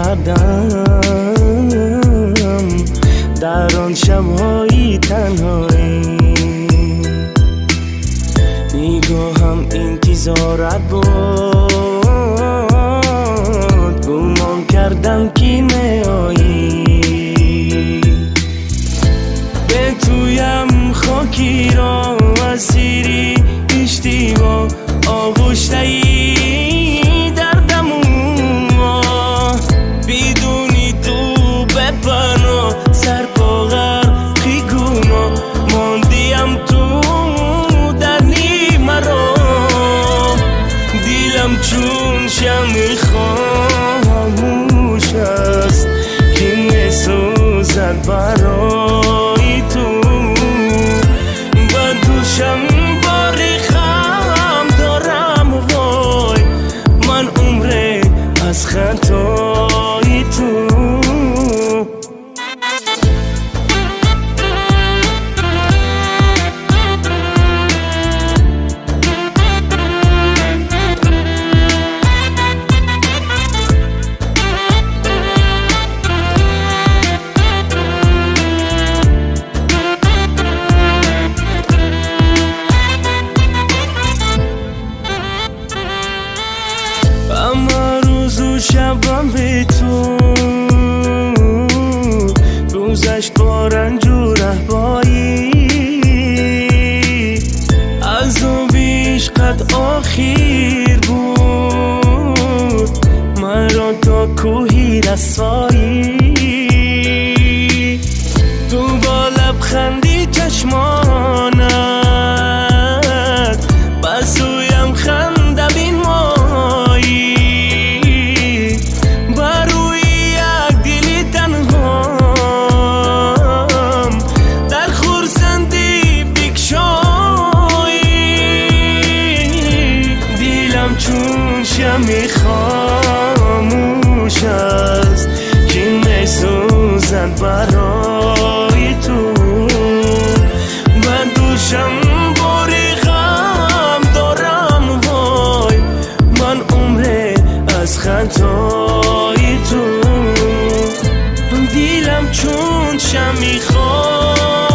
کردم در آن شب‌های تنهایی. نگاهم انتظارت بود، گمان کردم که میایی. به تویم خاکی را اسیری اشتباه آغشته ای دردمو، بدونی تو بپناه سر پا غرقی گناه ماندیم تو در نیمه را. دیلم چون شمع خاموش است که میسوزد برای تو. با دوشم باری خم دارم وای، من عمره از خطای تو. اما روز و شبم به تو گذشت با رنج و رهبایی. عذاب عشقت آخر بود، مرا تا کوهی رسوایی. تو با لبخندی چشمانت بسویم خنده بین مایی. بروی یک دلی تنهام در خورسندی بکشایی. دیلم چون شمع خاموش است که میسوزد برای تو. و دوشم باری غم دارم وای، من عمره از خطای تو. دیلم چون شمع خاموش